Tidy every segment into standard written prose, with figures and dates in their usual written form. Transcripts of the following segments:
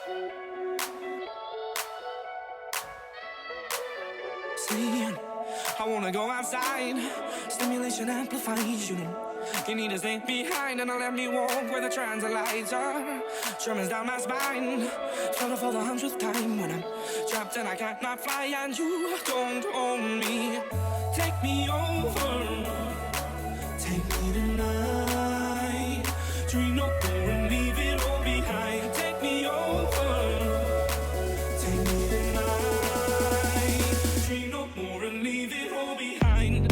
See, I wanna go outside. Stimulation amplifies, you know. You need to stay behind and let me walk where the transit are. Tremors down my spine. Flutter for the 100th time when I'm trapped and I cannot fly and you don't own me. Take me over. Take me tonight. Dream no more and leave it all behind. Take me over. Take me tonight. Dream no more and leave it all behind.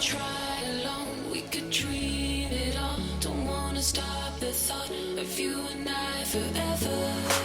try alone, we could dream it all. Don't wanna stop the thought of you and I forever.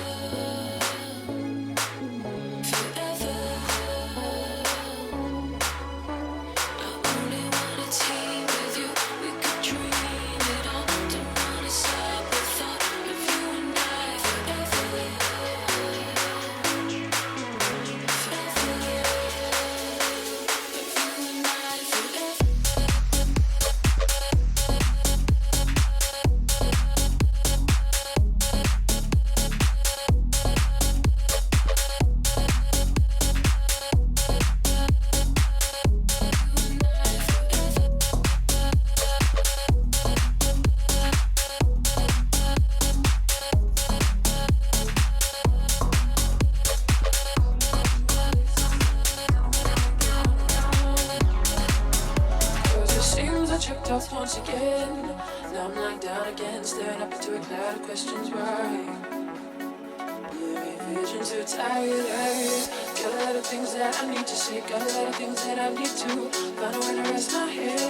Once again, now I'm lying down again, staring up into a cloud of questions. Why? Living vision too tired. Got a lot of things that I need to say, got a lot of things that I need to find a way to rest my head.